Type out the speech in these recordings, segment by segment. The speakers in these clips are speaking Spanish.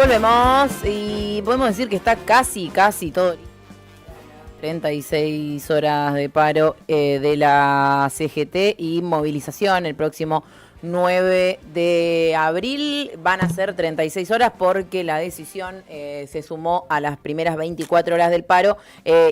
volvemos y podemos decir que está casi todo. 36 horas de paro de la CGT y movilización el próximo 9 de abril. Van a ser 36 horas porque la decisión se sumó a las primeras 24 horas del paro,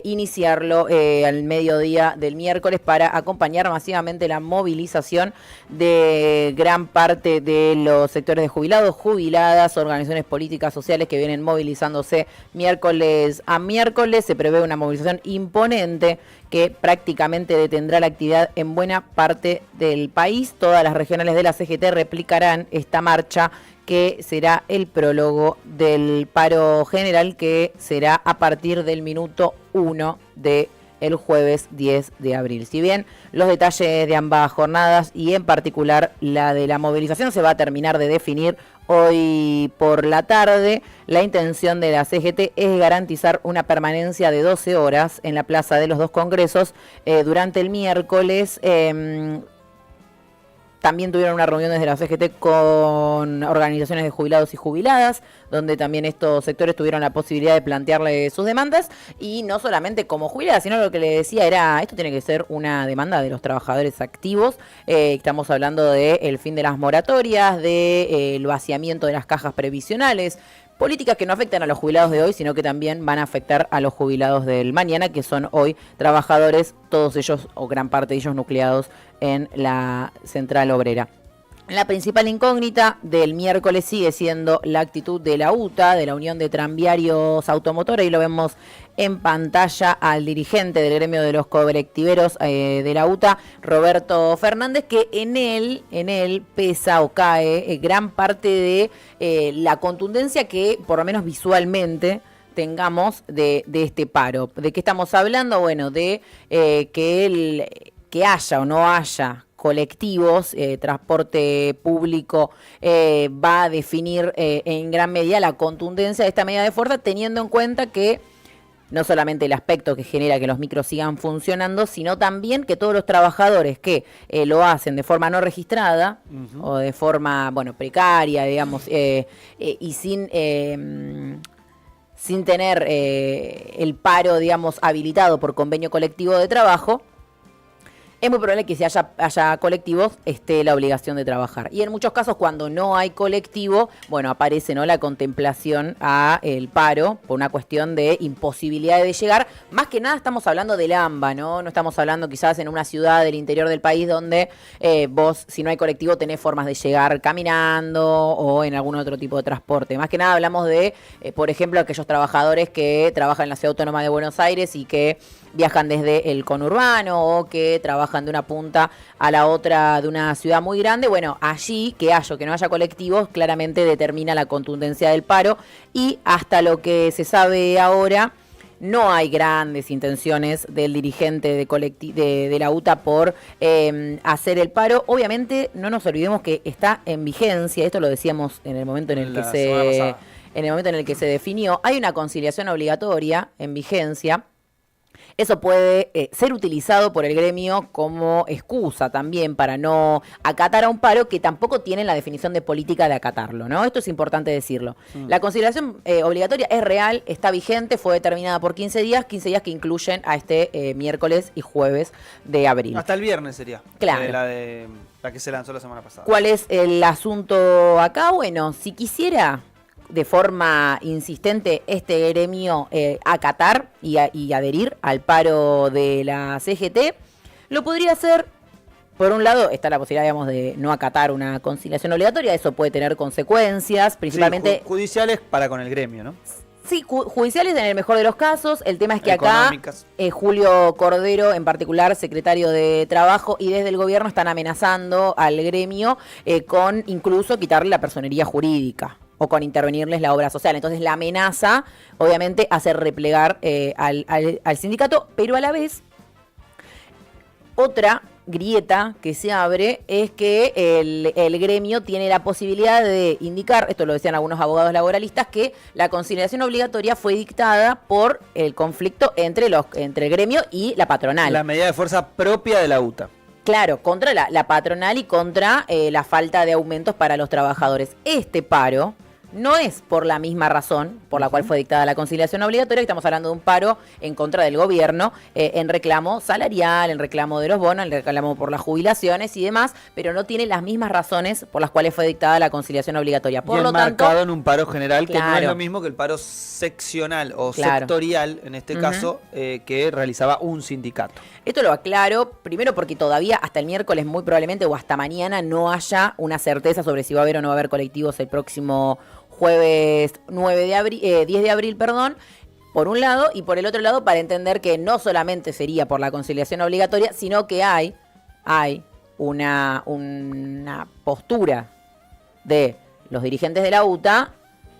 iniciarlo al mediodía del miércoles para acompañar masivamente la movilización de gran parte de los sectores de jubilados, jubiladas, organizaciones políticas, sociales que vienen movilizándose miércoles a miércoles. Se prevé una movilización imponente que prácticamente detendrá la actividad en buena parte del país. Todas las regionales de la CGT replicarán esta marcha, que será el prólogo del paro general, que será a partir del minuto 1 de el jueves 10 de abril. Si bien los detalles de ambas jornadas y en particular la de la movilización se va a terminar de definir hoy por la tarde, la intención de la CGT es garantizar una permanencia de 12 horas en la Plaza de los Dos Congresos durante el miércoles. También tuvieron una reunión desde la CGT con organizaciones de jubilados y jubiladas, donde también estos sectores tuvieron la posibilidad de plantearle sus demandas, y no solamente como jubiladas, sino lo que le decía era, esto tiene que ser una demanda de los trabajadores activos. Estamos hablando del fin de las moratorias, del vaciamiento de las cajas previsionales, políticas que no afectan a los jubilados de hoy, sino que también van a afectar a los jubilados del mañana, que son hoy trabajadores, todos ellos o gran parte de ellos nucleados en la central obrera. La principal incógnita del miércoles sigue siendo la actitud de la UTA, de la Unión de Tranviarios Automotores. Ahí lo vemos en pantalla al dirigente del gremio de los colectiveros de la UTA, Roberto Fernández, que en él pesa o cae gran parte de la contundencia que, por lo menos visualmente, tengamos de este paro. ¿De qué estamos hablando? Bueno, de que haya o no haya colectivos, transporte público va a definir en gran medida la contundencia de esta medida de fuerza, teniendo en cuenta que no solamente el aspecto que genera que los micros sigan funcionando, sino también que todos los trabajadores que lo hacen de forma no registrada o de forma, precaria, digamos, y sin tener el paro, digamos, habilitado por convenio colectivo de trabajo, es muy probable que si haya colectivos esté la obligación de trabajar. Y en muchos casos, cuando no hay colectivo, aparece, ¿no?, la contemplación a el paro por una cuestión de imposibilidad de llegar. Más que nada estamos hablando del AMBA, ¿no? No estamos hablando quizás en una ciudad del interior del país donde vos, si no hay colectivo, tenés formas de llegar caminando o en algún otro tipo de transporte. Más que nada hablamos de, por ejemplo, aquellos trabajadores que trabajan en la Ciudad Autónoma de Buenos Aires y que viajan desde el conurbano o que trabajan de una punta a la otra de una ciudad muy grande. Allí que haya o que no haya colectivos claramente determina la contundencia del paro, y hasta lo que se sabe ahora no hay grandes intenciones del dirigente de la UTA por hacer el paro. Obviamente no nos olvidemos que está en vigencia, esto lo decíamos en el momento en el que se definió, hay una conciliación obligatoria en vigencia. Eso puede ser utilizado por el gremio como excusa también para no acatar a un paro que tampoco tiene la definición de política de acatarlo, ¿no? Esto es importante decirlo. La conciliación obligatoria es real, está vigente, fue determinada por 15 días que incluyen a este miércoles y jueves de abril. Hasta el viernes sería. Claro. La que se lanzó la semana pasada. ¿Cuál es el asunto acá? Si quisiera de forma insistente este gremio acatar y adherir al paro de la CGT, lo podría hacer. Por un lado está la posibilidad, digamos, de no acatar una conciliación obligatoria. Eso puede tener consecuencias, principalmente sí, judiciales para con el gremio, ¿no? Sí, judiciales en el mejor de los casos. El tema es que acá Julio Cordero, en particular, secretario de Trabajo, y desde el gobierno están amenazando al gremio con incluso quitarle la personería jurídica o con intervenirles la obra social. Entonces la amenaza, obviamente, hace replegar al sindicato, pero a la vez, otra grieta que se abre es que el gremio tiene la posibilidad de indicar, esto lo decían algunos abogados laboralistas, que la conciliación obligatoria fue dictada por el conflicto entre el gremio y la patronal. La medida de fuerza propia de la UTA. Claro, contra la patronal y contra la falta de aumentos para los trabajadores. Este paro no es por la misma razón por la cual fue dictada la conciliación obligatoria, estamos hablando de un paro en contra del gobierno, en reclamo salarial, en reclamo de los bonos, en reclamo por las jubilaciones y demás, pero no tiene las mismas razones por las cuales fue dictada la conciliación obligatoria. Por y lo tanto, enmarcado en un paro general, que no es claro, lo mismo que el paro seccional o claro, sectorial, en este caso, que realizaba un sindicato. Esto lo aclaro, primero porque todavía hasta el miércoles muy probablemente o hasta mañana no haya una certeza sobre si va a haber o no va a haber colectivos el próximo jueves 10 de abril, perdón, por un lado, y por el otro lado para entender que no solamente sería por la conciliación obligatoria, sino que hay una postura de los dirigentes de la UTA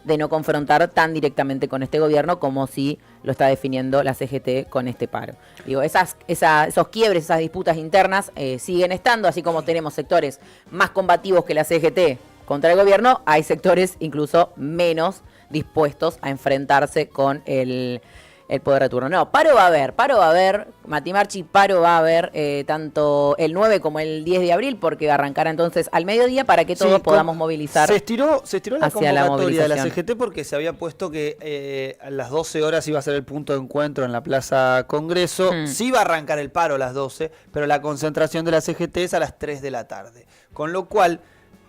de no confrontar tan directamente con este gobierno como si lo está definiendo la CGT con este paro. Digo, esos quiebres, esas disputas internas siguen estando, así como tenemos sectores más combativos que la CGT contra el gobierno, hay sectores incluso menos dispuestos a enfrentarse con el poder de turno. No, paro va a haber, Mati Marchi, paro va a haber tanto el 9 como el 10 de abril, porque arrancará entonces al mediodía para que todos podamos movilizar. Se estiró la convocatoria de la movilización. CGT porque se había puesto que a las 12 horas iba a ser el punto de encuentro en la Plaza Congreso. Sí iba a arrancar el paro a las 12, pero la concentración de la CGT es a las 3 de la tarde. Con lo cual,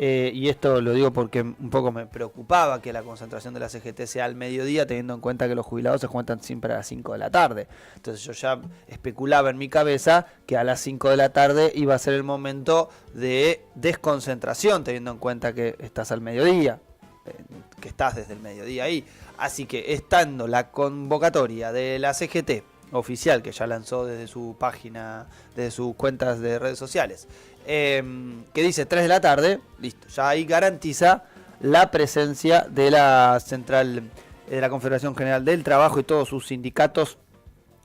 y esto lo digo porque un poco me preocupaba que la concentración de la CGT sea al mediodía, teniendo en cuenta que los jubilados se cuentan siempre a las 5 de la tarde. Entonces yo ya especulaba en mi cabeza que a las 5 de la tarde iba a ser el momento de desconcentración, teniendo en cuenta que estás al mediodía, que estás desde el mediodía ahí. Así que estando la convocatoria de la CGT oficial, que ya lanzó desde su página, desde sus cuentas de redes sociales, que dice 3 de la tarde, listo, ya ahí garantiza la presencia de la central de la Confederación General del Trabajo y todos sus sindicatos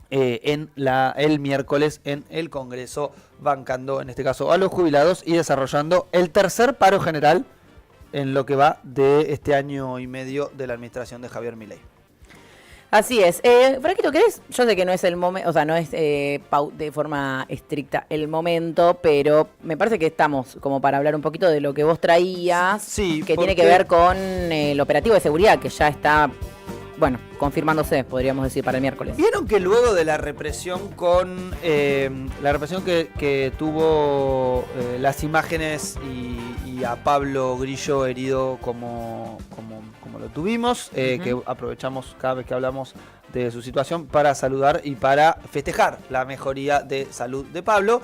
el miércoles en el Congreso, bancando en este caso a los jubilados y desarrollando el tercer paro general en lo que va de este año y medio de la administración de Javier Milei. Así es. Franquito, ¿querés? Yo sé que no es el momento, o sea, no es de forma estricta el momento, pero me parece que estamos como para hablar un poquito de lo que vos traías, sí, que tiene que ver con el operativo de seguridad, que ya está, bueno, confirmándose, podríamos decir, para el miércoles. ¿Vieron que luego de la represión la represión que tuvo las imágenes y a Pablo Grillo herido como lo tuvimos, que aprovechamos cada vez que hablamos de su situación para saludar y para festejar la mejoría de salud de Pablo?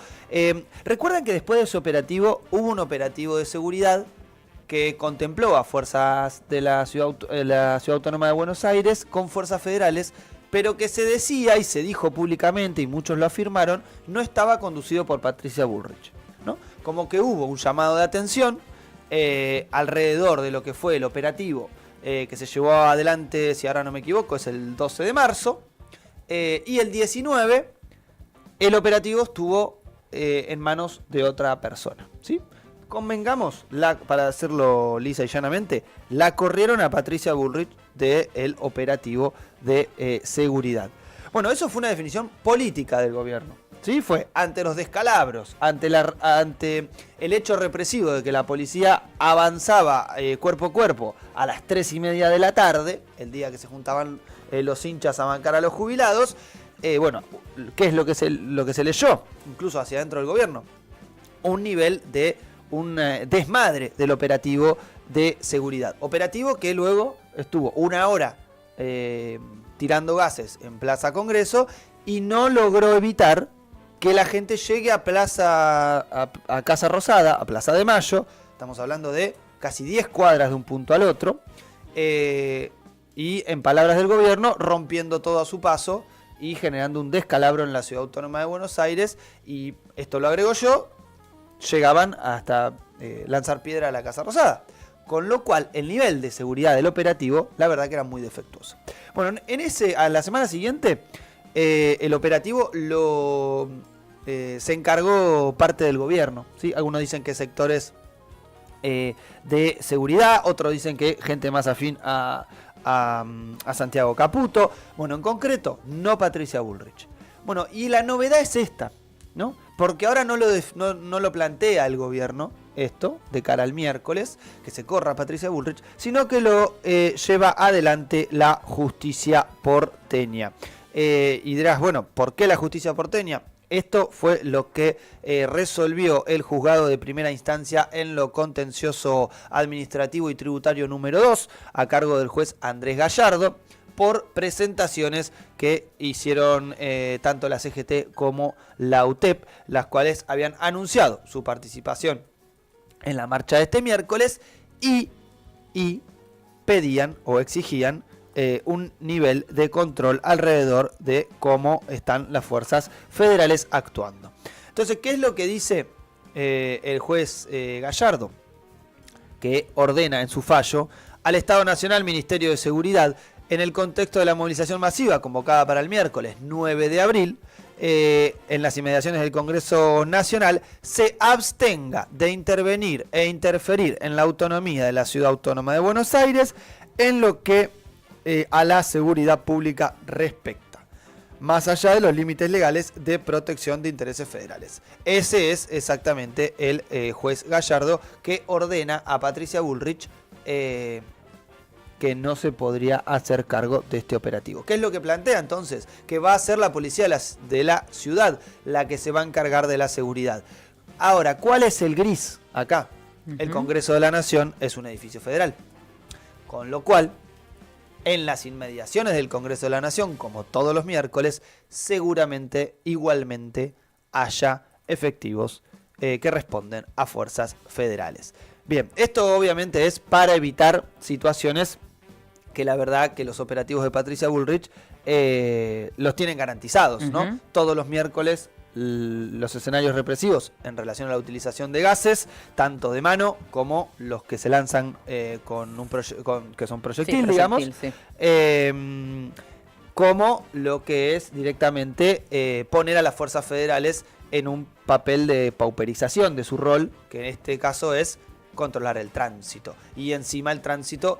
Recuerdan que después de ese operativo hubo un operativo de seguridad que contempló a fuerzas de la Ciudad Autónoma de Buenos Aires con fuerzas federales, pero que se decía y se dijo públicamente, y muchos lo afirmaron, no estaba conducido por Patricia Bullrich, ¿no? Como que hubo un llamado de atención alrededor de lo que fue el operativo que se llevó adelante, si ahora no me equivoco, es el 12 de marzo, y el 19 el operativo estuvo en manos de otra persona, ¿sí? Convengamos, para hacerlo lisa y llanamente, la corrieron a Patricia Bullrich del operativo de seguridad. Bueno, eso fue una definición política del gobierno, ¿sí? Fue ante los descalabros, ante el hecho represivo de que la policía avanzaba cuerpo a cuerpo a las 3:30 de la tarde, el día que se juntaban los hinchas a bancar a los jubilados. Bueno, ¿qué es lo que se leyó? Incluso hacia adentro del gobierno. Un nivel de un desmadre del operativo de seguridad. Operativo que luego estuvo una hora tirando gases en Plaza Congreso y no logró evitar que la gente llegue a Casa Rosada, a Plaza de Mayo. Estamos hablando de casi 10 cuadras de un punto al otro. Y en palabras del gobierno, rompiendo todo a su paso y generando un descalabro en la Ciudad Autónoma de Buenos Aires. Y esto lo agrego yo, llegaban hasta lanzar piedra a la Casa Rosada. Con lo cual, el nivel de seguridad del operativo, la verdad que era muy defectuoso. Bueno, a la semana siguiente, el operativo se encargó parte del gobierno, ¿sí? Algunos dicen que sectores de seguridad, otros dicen que gente más afín a Santiago Caputo. Bueno, en concreto, no Patricia Bullrich. Bueno, y la novedad es esta, ¿no? Porque ahora no lo plantea el gobierno, esto de cara al miércoles, que se corra Patricia Bullrich, sino que lo lleva adelante la justicia porteña. Y dirás, bueno, ¿por qué la justicia porteña? Esto fue lo que resolvió el juzgado de primera instancia en lo contencioso administrativo y tributario número 2, a cargo del juez Andrés Gallardo, por presentaciones que hicieron tanto la CGT como la UTEP, las cuales habían anunciado su participación en la marcha de este miércoles y pedían o exigían un nivel de control alrededor de cómo están las fuerzas federales actuando. Entonces, ¿qué es lo que dice el juez Gallardo? Que ordena en su fallo al Estado Nacional, Ministerio de Seguridad, en el contexto de la movilización masiva convocada para el miércoles 9 de abril, en las inmediaciones del Congreso Nacional, se abstenga de intervenir e interferir en la autonomía de la Ciudad Autónoma de Buenos Aires en lo que a la seguridad pública respecta, más allá de los límites legales de protección de intereses federales. Ese es exactamente el juez Gallardo que ordena a Patricia Bullrich que no se podría hacer cargo de este operativo. ¿Qué es lo que plantea entonces? Que va a ser la policía de la ciudad la que se va a encargar de la seguridad. Ahora, ¿cuál es el gris acá? El Congreso de la Nación es un edificio federal, con lo cual en las inmediaciones del Congreso de la Nación, como todos los miércoles, seguramente igualmente haya efectivos que responden a fuerzas federales. Bien, esto obviamente es para evitar situaciones que la verdad que los operativos de Patricia Bullrich los tienen garantizados, ¿no? Todos los miércoles los escenarios represivos en relación a la utilización de gases, tanto de mano como los que se lanzan que son proyectiles, digamos, sí. Como lo que es directamente poner a las fuerzas federales en un papel de pauperización de su rol, que en este caso es controlar el tránsito, y encima el tránsito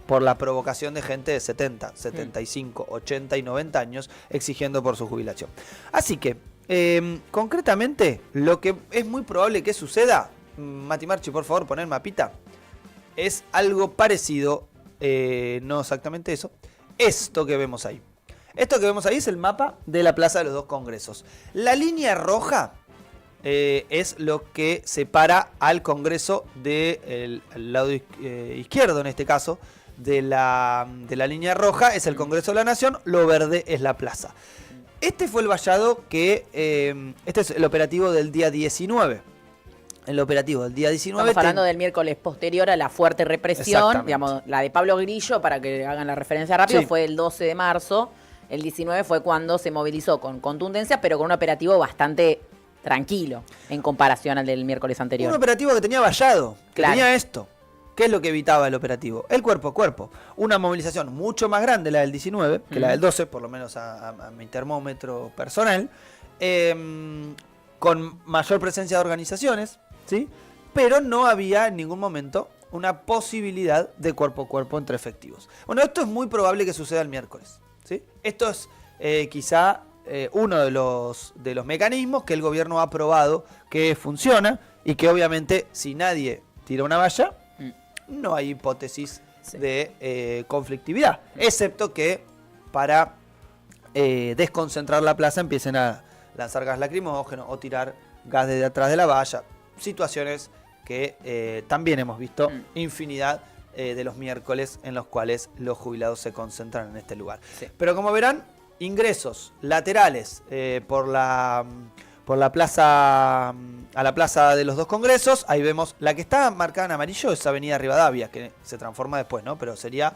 por la provocación de gente de 70, 75, 80 y 90 años exigiendo por su jubilación. Así que, concretamente, lo que es muy probable que suceda, Mati Marchi, por favor, poner mapita, es algo parecido, no exactamente eso, esto que vemos ahí. Esto que vemos ahí es el mapa de la Plaza de los Dos Congresos. La línea roja es lo que separa al Congreso del lado izquierdo, en este caso, de la línea roja es el Congreso de la Nación, lo verde es la plaza. Este fue el vallado que... este es el operativo del día 19. El operativo del día 19... Estamos hablando del miércoles posterior a la fuerte represión. Digamos, la de Pablo Grillo, para que hagan la referencia rápido, sí, fue el 12 de marzo. El 19 fue cuando se movilizó con contundencia, pero con un operativo bastante tranquilo en comparación al del miércoles anterior. Un operativo que tenía vallado, que claro, tenía esto. ¿Qué es lo que evitaba el operativo? El cuerpo a cuerpo. Una movilización mucho más grande, la del 19, que la del 12, por lo menos a mi termómetro personal, con mayor presencia de organizaciones, ¿sí? Pero no había en ningún momento una posibilidad de cuerpo a cuerpo entre efectivos. Bueno, esto es muy probable que suceda el miércoles, ¿sí? Esto es quizá uno de los mecanismos que el gobierno ha probado que funciona y que obviamente si nadie tira una valla, no hay hipótesis de conflictividad, excepto que para desconcentrar la plaza empiecen a lanzar gas lacrimógeno o tirar gas desde atrás de la valla. Situaciones que también hemos visto infinidad de los miércoles en los cuales los jubilados se concentran en este lugar. Sí. Pero como verán, ingresos laterales por la plaza, a la Plaza de los Dos Congresos. Ahí vemos la que está marcada en amarillo, es Avenida Rivadavia, que se transforma después, ¿no? Pero sería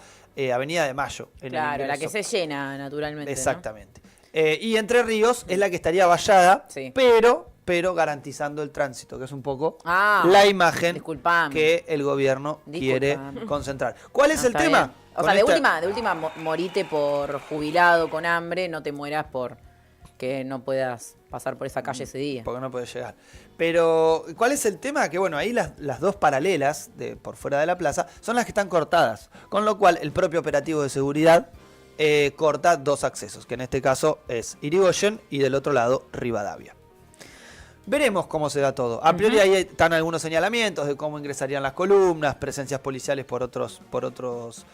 Avenida de Mayo. Claro, la que se llena naturalmente. Exactamente. ¿No? Y Entre Ríos es la que estaría vallada, sí, pero garantizando el tránsito, que es un poco la imagen que el gobierno quiere concentrar. ¿Cuál es el tema? Bien. O sea, de última morite por jubilado con hambre, no te mueras por que no puedas pasar por esa calle ese día. Porque no puedes llegar. Pero, ¿cuál es el tema? Que bueno, ahí las dos paralelas por fuera de la plaza son las que están cortadas. Con lo cual, el propio operativo de seguridad corta dos accesos, que en este caso es Irigoyen y del otro lado Rivadavia. Veremos cómo se da todo. A priori ahí están algunos señalamientos de cómo ingresarían las columnas, presencias policiales por otros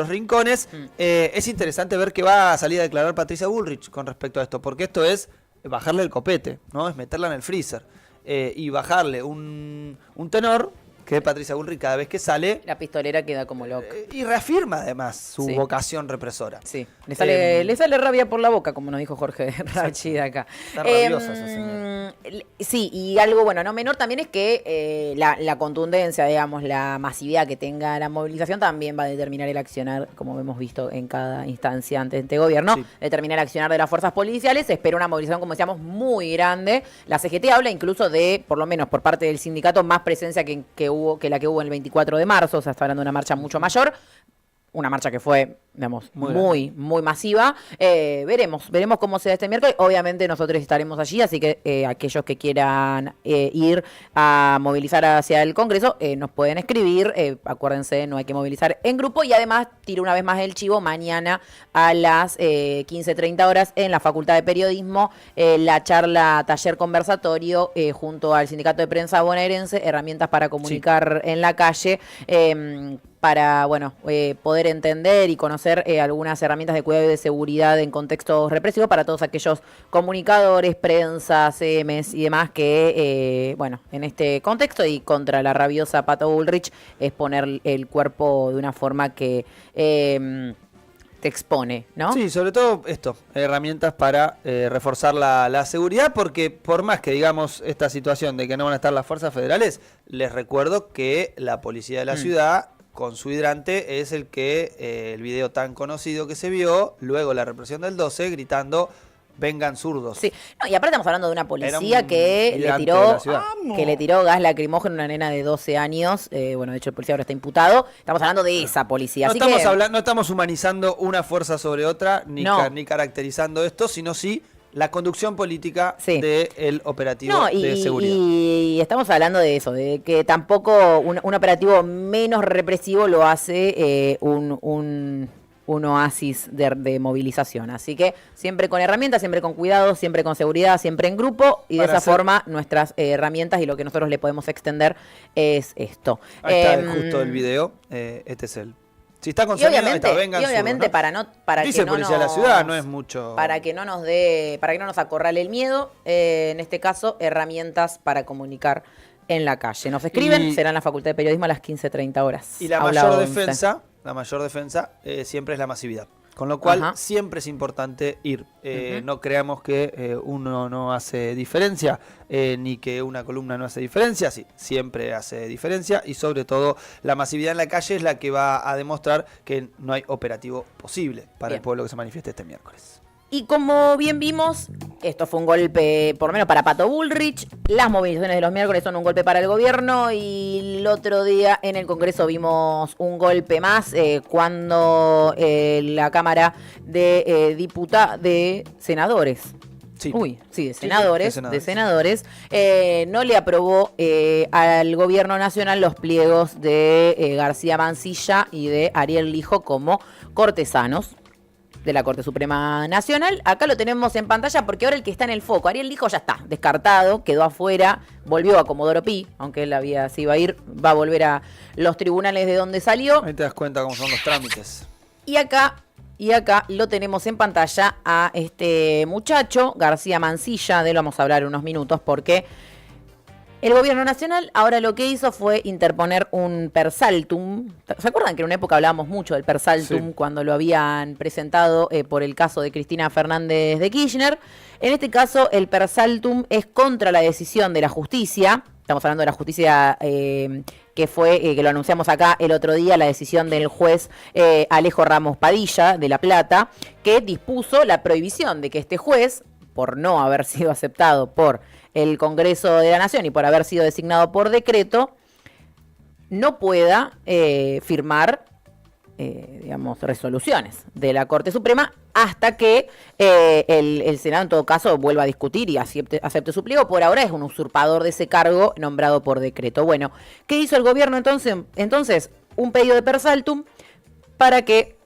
rincones. Es interesante ver qué va a salir a declarar Patricia Bullrich con respecto a esto, porque esto es bajarle el copete, ¿no? Es meterla en el freezer y bajarle un tenor que Patricia Bullrich cada vez que sale... La pistolera queda como loca. Y reafirma además su vocación represora. Sí, le sale rabia por la boca, como nos dijo Jorge Rachi de acá. Está rabiosa esa señora. Sí, y algo, bueno, no menor también es que la contundencia, digamos, la masividad que tenga la movilización también va a determinar el accionar, como hemos visto en cada instancia ante este gobierno, determinar el accionar de las fuerzas policiales. Se espera una movilización, como decíamos, muy grande. La CGT habla incluso de, por lo menos por parte del sindicato, más presencia que la que hubo el 24 de marzo, o sea, está hablando de una marcha mucho mayor. Una marcha que fue, digamos, muy masiva. Veremos cómo se da este miércoles. Obviamente nosotros estaremos allí, así que aquellos que quieran ir a movilizar hacia el Congreso nos pueden escribir. Acuérdense, no hay que movilizar en grupo. Y además, tiro una vez más el chivo, mañana a las 15:30 horas en la Facultad de Periodismo, la charla taller conversatorio junto al Sindicato de Prensa Bonaerense, herramientas para comunicar en la calle, para poder entender y conocer algunas herramientas de cuidado y de seguridad en contextos represivos para todos aquellos comunicadores, prensa, CMs y demás que, en este contexto y contra la rabiosa Pato Bullrich es poner el cuerpo de una forma que te expone, ¿no? Sí, sobre todo esto, herramientas para reforzar la seguridad, porque por más que digamos esta situación de que no van a estar las fuerzas federales, les recuerdo que la policía de la ciudad con su hidrante es el que, el video tan conocido que se vio, luego la represión del 12, gritando, vengan zurdos. Sí, y aparte estamos hablando de una policía que le tiró gas lacrimógeno a una nena de 12 años, de hecho el policía ahora está imputado, estamos hablando de esa policía. No estamos humanizando una fuerza sobre otra, ni caracterizando esto, sino sí la conducción política del operativo de seguridad. Y estamos hablando de eso, de que tampoco un operativo menos represivo lo hace un oasis de movilización. Así que siempre con herramientas, siempre con cuidado, siempre con seguridad, siempre en grupo. Y de esa forma nuestras herramientas y lo que nosotros le podemos extender es esto. Ahí está justo el video. Este es el... Si está con vengan y obviamente ¿no? para dice que no policía de la ciudad, no es mucho. Para que no nos acorrale el miedo, en este caso, herramientas para comunicar en la calle. Nos escriben, será en la Facultad de Periodismo a las 15:30 horas. Y la mayor defensa siempre es la masividad. Con lo cual, siempre es importante ir. No creamos que uno no hace diferencia, ni que una columna no hace diferencia. Sí, siempre hace diferencia. Y sobre todo, la masividad en la calle es la que va a demostrar que no hay operativo posible para el pueblo que se manifieste este miércoles. Y como bien vimos, esto fue un golpe, por lo menos para Pato Bullrich. Las movilizaciones de los miércoles son un golpe para el gobierno. Y el otro día en el Congreso vimos un golpe más cuando la Cámara de Senadores. De senadores, no le aprobó al gobierno nacional los pliegos de García Mansilla y de Ariel Lijo como cortesanos de la Corte Suprema Nacional. Acá lo tenemos en pantalla porque ahora el que está en el foco, Ariel Lijo, ya está descartado, quedó afuera, volvió a Comodoro Pi, aunque él se iba a ir, va a volver a los tribunales de donde salió. Ahí te das cuenta cómo son los trámites. Y acá lo tenemos en pantalla a este muchacho, García Mansilla, de él vamos a hablar unos minutos porque el gobierno nacional ahora lo que hizo fue interponer un persaltum. ¿Se acuerdan que en una época hablábamos mucho del persaltum cuando lo habían presentado por el caso de Cristina Fernández de Kirchner? En este caso, el persaltum es contra la decisión de la justicia. Estamos hablando de la justicia que fue, que lo anunciamos acá el otro día, la decisión del juez Alejo Ramos Padilla de La Plata, que dispuso la prohibición de que este juez, por no haber sido aceptado por el Congreso de la Nación y por haber sido designado por decreto, no pueda firmar, resoluciones de la Corte Suprema hasta que el Senado en todo caso vuelva a discutir y acepte su pliego. Por ahora es un usurpador de ese cargo nombrado por decreto. Bueno, ¿qué hizo el gobierno entonces? Un pedido de persaltum para que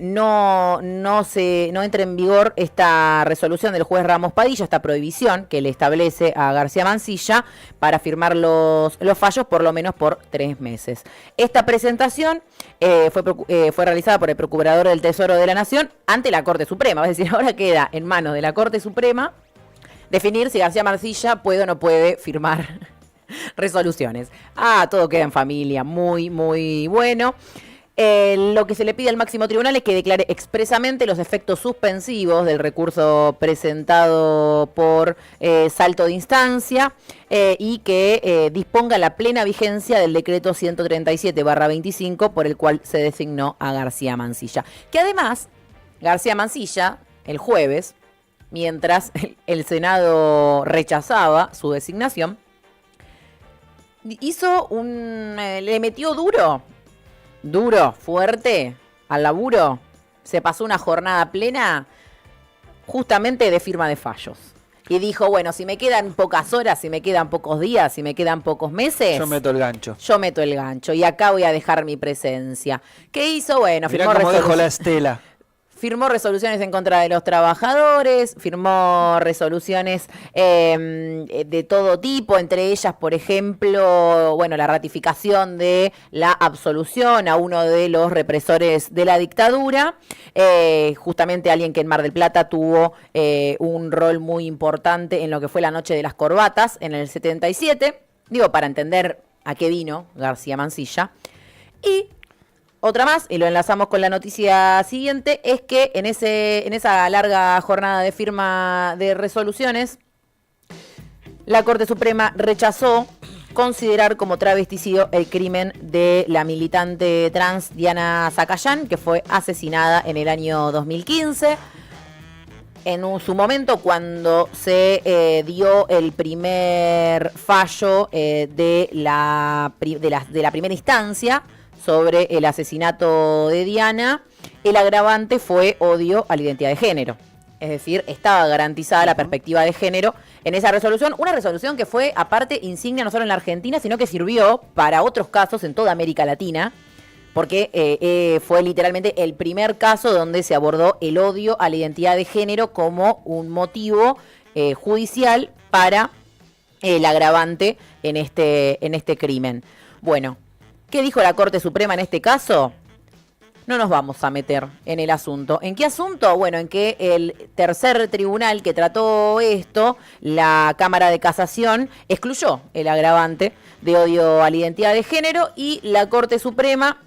no entra en vigor esta resolución del juez Ramos Padilla, esta prohibición que le establece a García Mansilla para firmar los fallos por lo menos por 3 meses. Esta presentación fue realizada por el Procurador del Tesoro de la Nación ante la Corte Suprema, es decir, ahora queda en manos de la Corte Suprema definir si García Mansilla puede o no puede firmar resoluciones. Todo queda en familia, muy, muy bueno. Lo que se le pide al máximo tribunal es que declare expresamente los efectos suspensivos del recurso presentado por salto de instancia y que disponga la plena vigencia del decreto 137/25 por el cual se designó a García Mansilla. Que además, García Mansilla, el jueves, mientras el Senado rechazaba su designación, le metió duro, fuerte, al laburo, se pasó una jornada plena justamente de firma de fallos. Y dijo, bueno, si me quedan pocas horas, si me quedan pocos días, si me quedan pocos meses... Yo meto el gancho. Y acá voy a dejar mi presencia. ¿Qué hizo? Bueno, mirá cómo dejó la estela. Firmó resoluciones en contra de los trabajadores, firmó resoluciones de todo tipo, entre ellas, por ejemplo, bueno, la ratificación de la absolución a uno de los represores de la dictadura, justamente alguien que en Mar del Plata tuvo un rol muy importante en lo que fue la Noche de las Corbatas en el 77, digo, para entender a qué vino García Mansilla. Y otra más, y lo enlazamos con la noticia siguiente, es que en esa larga jornada de firma de resoluciones, la Corte Suprema rechazó considerar como travesticidio el crimen de la militante trans Diana Zacayán, que fue asesinada en el año 2015. En su momento, cuando se dio el primer fallo de la primera instancia sobre el asesinato de Diana, el agravante fue odio a la identidad de género. Es decir, estaba garantizada la perspectiva de género en esa resolución. Una resolución que fue, aparte, insignia no solo en la Argentina, sino que sirvió para otros casos en toda América Latina, porque fue literalmente el primer caso donde se abordó el odio a la identidad de género como un motivo judicial para el agravante en este crimen. Bueno, ¿qué dijo la Corte Suprema en este caso? No nos vamos a meter en el asunto. ¿En qué asunto? Bueno, en que el tercer tribunal que trató esto, la Cámara de Casación, excluyó el agravante de odio a la identidad de género, y la Corte Suprema,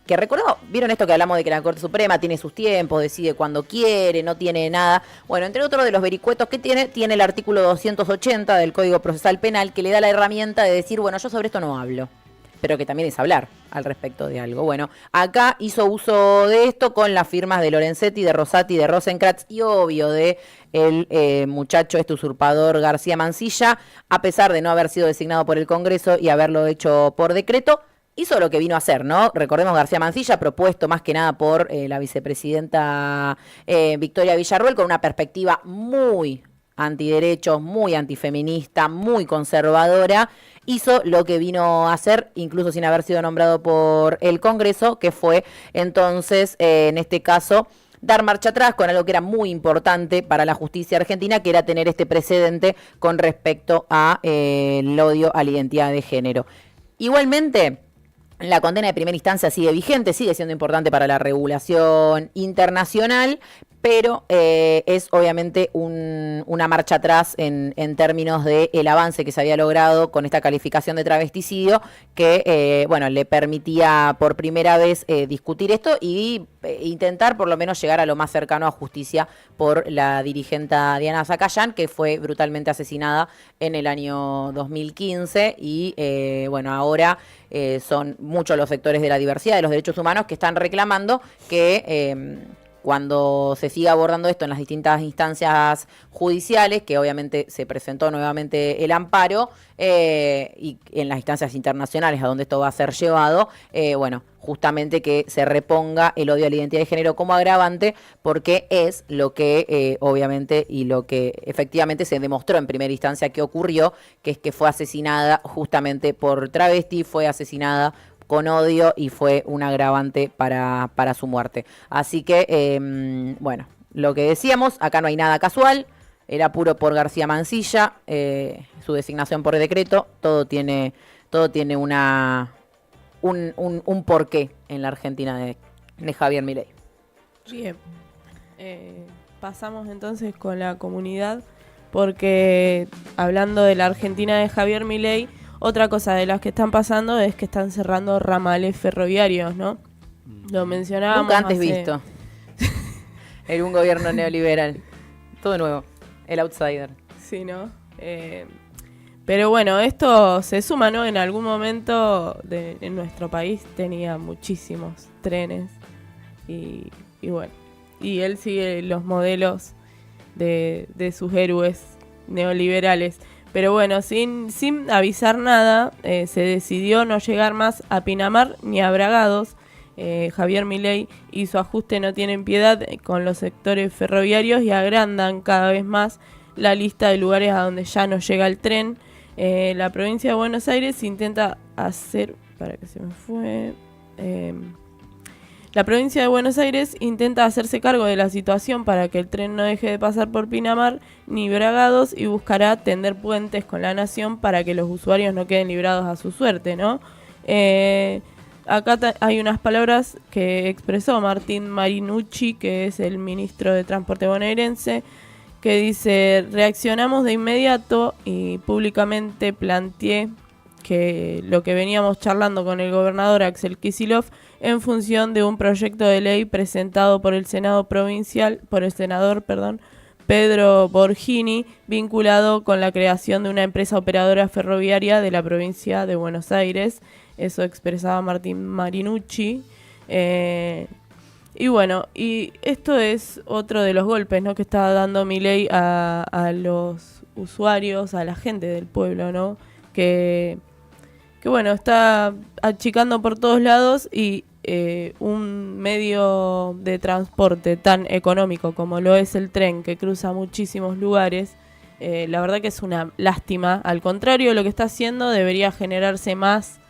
que recordó, ¿vieron esto que hablamos de que la Corte Suprema tiene sus tiempos, decide cuando quiere, no tiene nada? Bueno, entre otros de los vericuetos que tiene el artículo 280 del Código Procesal Penal, que le da la herramienta de decir, bueno, yo sobre esto no hablo, pero que también es hablar al respecto de algo. Bueno, acá hizo uso de esto con las firmas de Lorenzetti, de Rosati, de Rosenkrantz y obvio de el muchacho usurpador García Mansilla, a pesar de no haber sido designado por el Congreso y haberlo hecho por decreto. Hizo lo que vino a hacer, ¿no? Recordemos, García Mansilla, propuesto más que nada por la vicepresidenta Victoria Villarruel, con una perspectiva muy antiderechos, muy antifeminista, muy conservadora, hizo lo que vino a hacer, incluso sin haber sido nombrado por el Congreso, que fue entonces, en este caso, dar marcha atrás con algo que era muy importante para la justicia argentina, que era tener este precedente con respecto a el odio a la identidad de género. Igualmente, la condena de primera instancia sigue vigente, sigue siendo importante para la regulación internacional, pero es obviamente una marcha atrás en términos del avance que se había logrado con esta calificación de travesticidio, que bueno, le permitía por primera vez discutir esto y intentar por lo menos llegar a lo más cercano a justicia por la dirigente Diana Zacayán, que fue brutalmente asesinada en el año 2015 y bueno, ahora son muchos los sectores de la diversidad de los derechos humanos que están reclamando que cuando se siga abordando esto en las distintas instancias judiciales, que obviamente se presentó nuevamente el amparo, y en las instancias internacionales a donde esto va a ser llevado, bueno, justamente que se reponga el odio a la identidad de género como agravante, porque es lo que obviamente y lo que efectivamente se demostró en primera instancia que ocurrió, que es que fue asesinada justamente por travesti, fue asesinada con odio y fue un agravante para su muerte. Así que, bueno, lo que decíamos, acá no hay nada casual, era puro por García Mansilla, su designación por decreto, todo tiene un porqué en la Argentina de Javier Milei. Bien, pasamos entonces con la comunidad, porque hablando de la Argentina de Javier Milei, otra cosa de las que están pasando es que están cerrando ramales ferroviarios, ¿no? Lo mencionábamos Nunca antes visto en un gobierno neoliberal. Todo nuevo, el outsider. Sí, ¿no? Pero bueno, esto se suma, ¿no? En algún momento en nuestro país tenía muchísimos trenes y bueno, y él sigue los modelos de sus héroes neoliberales. Pero bueno, sin avisar nada, se decidió no llegar más a Pinamar ni a Bragados. Javier Milei y su ajuste no tienen piedad con los sectores ferroviarios y agrandan cada vez más la lista de lugares a donde ya no llega el tren. La provincia de Buenos Aires intenta hacer... La provincia de Buenos Aires intenta hacerse cargo de la situación para que el tren no deje de pasar por Pinamar ni Bragados y buscará tender puentes con la nación para que los usuarios no queden librados a su suerte, ¿no? Acá hay unas palabras que expresó Martín Marinucci, que es el ministro de Transporte bonaerense, que dice: reaccionamos de inmediato y públicamente planteé que lo que veníamos charlando con el gobernador Axel Kicillof en función de un proyecto de ley presentado por el senador Pedro Borghini, vinculado con la creación de una empresa operadora ferroviaria de la provincia de Buenos Aires. Eso expresaba Martín Marinucci. Y bueno, y esto es otro de los golpes, ¿no?, que está dando Milei a los usuarios, a la gente del pueblo, ¿no? Que bueno, está achicando por todos lados y un medio de transporte tan económico como lo es el tren, que cruza muchísimos lugares, la verdad que es una lástima. Al contrario, lo que está haciendo debería generarse más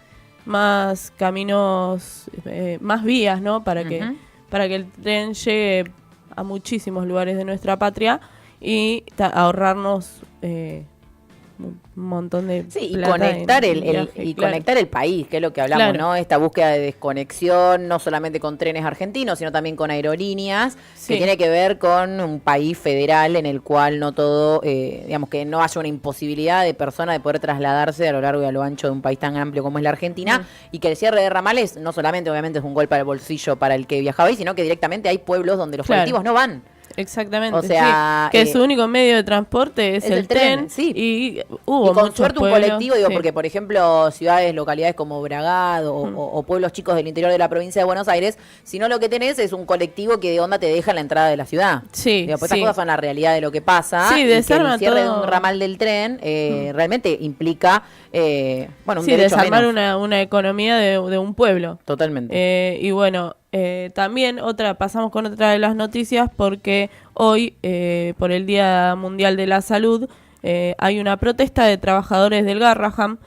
caminos, más vías, ¿no? Para que el tren llegue a muchísimos lugares de nuestra patria y ahorrarnos un montón de y conectar conectar el país, que es lo que hablamos, claro, ¿no? Esta búsqueda de desconexión, no solamente con trenes argentinos, sino también con aerolíneas, que tiene que ver con un país federal en el cual no todo, digamos, que no haya una imposibilidad de persona de poder trasladarse a lo largo y a lo ancho de un país tan amplio como es la Argentina, y que el cierre de ramales no solamente obviamente es un golpe al bolsillo para el que viajaba ahí, sino que directamente hay pueblos donde los colectivos no van. Exactamente, o sea, que su único medio de transporte es el tren, y con suerte un colectivo, porque por ejemplo ciudades, localidades como Bragado o pueblos chicos del interior de la provincia de Buenos Aires, si no, lo que tenés es un colectivo que de onda te deja en la entrada de la ciudad. Pues estas cosas son la realidad de lo que pasa, y que el cierre de un ramal del tren realmente implica un derecho desarmar menos. Una economía de un pueblo. Totalmente. Y bueno, también pasamos con otra de las noticias, porque hoy, por el Día Mundial de la Salud, hay una protesta de trabajadores del Garrahan.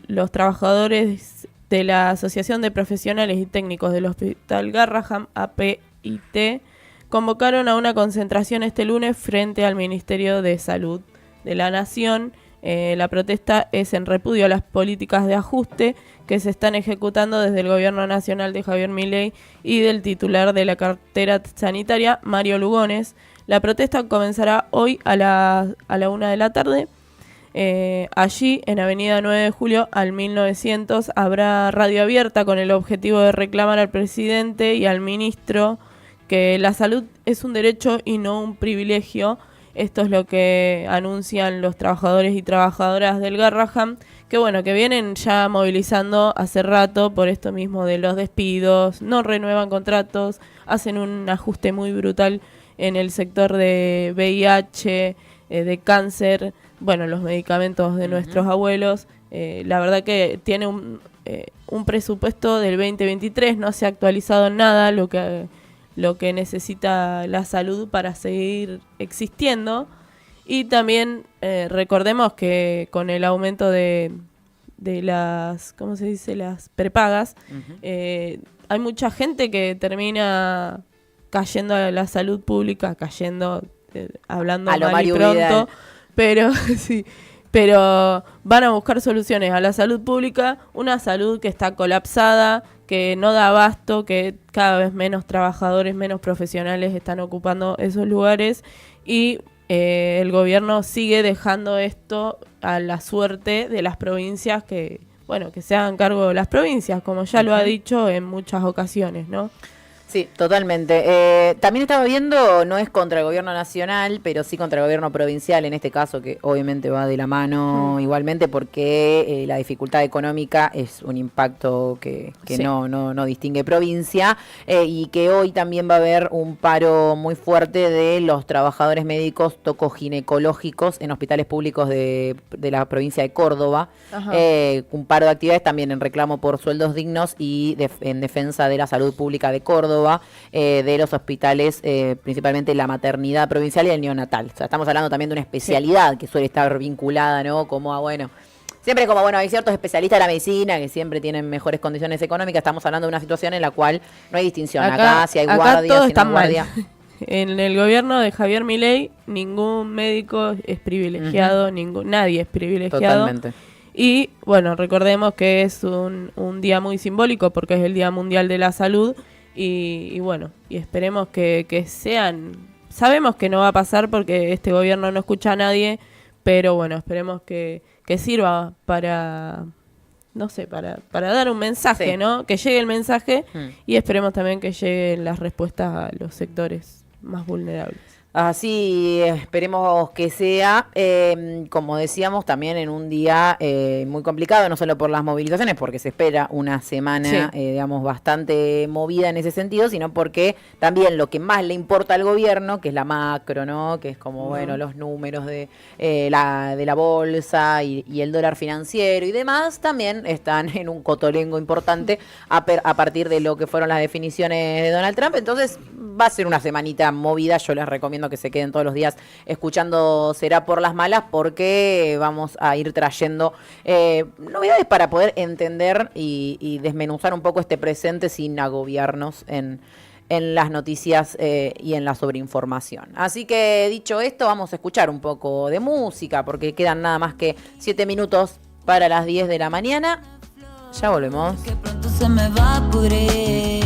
Los trabajadores de la Asociación de Profesionales y Técnicos del Hospital Garrahan, APIT, convocaron a una concentración este lunes frente al Ministerio de Salud de la Nación. La protesta es en repudio a las políticas de ajuste que se están ejecutando desde el gobierno nacional de Javier Milei y del titular de la cartera sanitaria, Mario Lugones. La protesta comenzará hoy a la 1 de la tarde. Allí, en Avenida 9 de Julio al 1900, habrá radio abierta con el objetivo de reclamar al presidente y al ministro que la salud es un derecho y no un privilegio. Esto es lo que anuncian los trabajadores y trabajadoras del Garrahan, que bueno, que vienen ya movilizando hace rato por esto mismo de los despidos, no renuevan contratos, hacen un ajuste muy brutal en el sector de VIH, de cáncer, bueno, los medicamentos de nuestros abuelos. La verdad que tiene un presupuesto del 2023, no se ha actualizado nada lo que necesita la salud para seguir existiendo. Y también recordemos que con el aumento de de las, ¿cómo se dice? Las prepagas, Ujú. hay mucha gente que termina cayendo a la salud pública, hablando A lo mal y Mario pronto, Vidal. pero sí, pero van a buscar soluciones a la salud pública, una salud que está colapsada, que no da abasto, que cada vez menos trabajadores, menos profesionales están ocupando esos lugares y el gobierno sigue dejando esto a la suerte de las provincias que se hagan cargo de las provincias, como ya lo ha dicho en muchas ocasiones, ¿no? Sí, totalmente. También estaba viendo, no es contra el gobierno nacional, pero sí contra el gobierno provincial, en este caso, que obviamente va de la mano igualmente, porque la dificultad económica es un impacto que Sí. no distingue provincia, y que hoy también va a haber un paro muy fuerte de los trabajadores médicos tocoginecológicos en hospitales públicos de la provincia de Córdoba. Ajá. Un paro de actividades también en reclamo por sueldos dignos y en defensa de la salud pública de Córdoba, de los hospitales, principalmente la maternidad provincial y el neonatal. O sea, estamos hablando también de una especialidad que suele estar vinculada, ¿no? Como siempre hay ciertos especialistas de la medicina que siempre tienen mejores condiciones económicas. Estamos hablando de una situación en la cual no hay distinción. Acá si hay guardia, todos si no hay están mal. guardia. En el gobierno de Javier Milei ningún médico es privilegiado, nadie es privilegiado. Totalmente. Y bueno, recordemos que es un día muy simbólico porque es el Día Mundial de la Salud y esperemos que sean... Sabemos que no va a pasar porque este gobierno no escucha a nadie, pero bueno, esperemos que sirva para... No sé, para dar un mensaje, Sí. ¿no? Que llegue el mensaje Mm. y esperemos también que lleguen las respuestas a los sectores más vulnerables. Así esperemos que sea, como decíamos, también en un día muy complicado, no solo por las movilizaciones, porque se espera una semana, Sí. digamos, bastante movida en ese sentido, sino porque también lo que más le importa al gobierno, que es la macro, ¿no? Que es como, bueno, los números de la bolsa y el dólar financiero y demás, también están en un cotolengo importante a partir de lo que fueron las definiciones de Donald Trump. Entonces va a ser una semanita movida. Yo les recomiendo que se queden todos los días escuchando Será por las Malas, porque vamos a ir trayendo novedades para poder entender y desmenuzar un poco este presente sin agobiarnos en las noticias y en la sobreinformación. Así que dicho esto, vamos a escuchar un poco de música, porque quedan nada más que 7 minutos para las 10 de la mañana. Ya volvemos. Que pronto se me va a pudrir.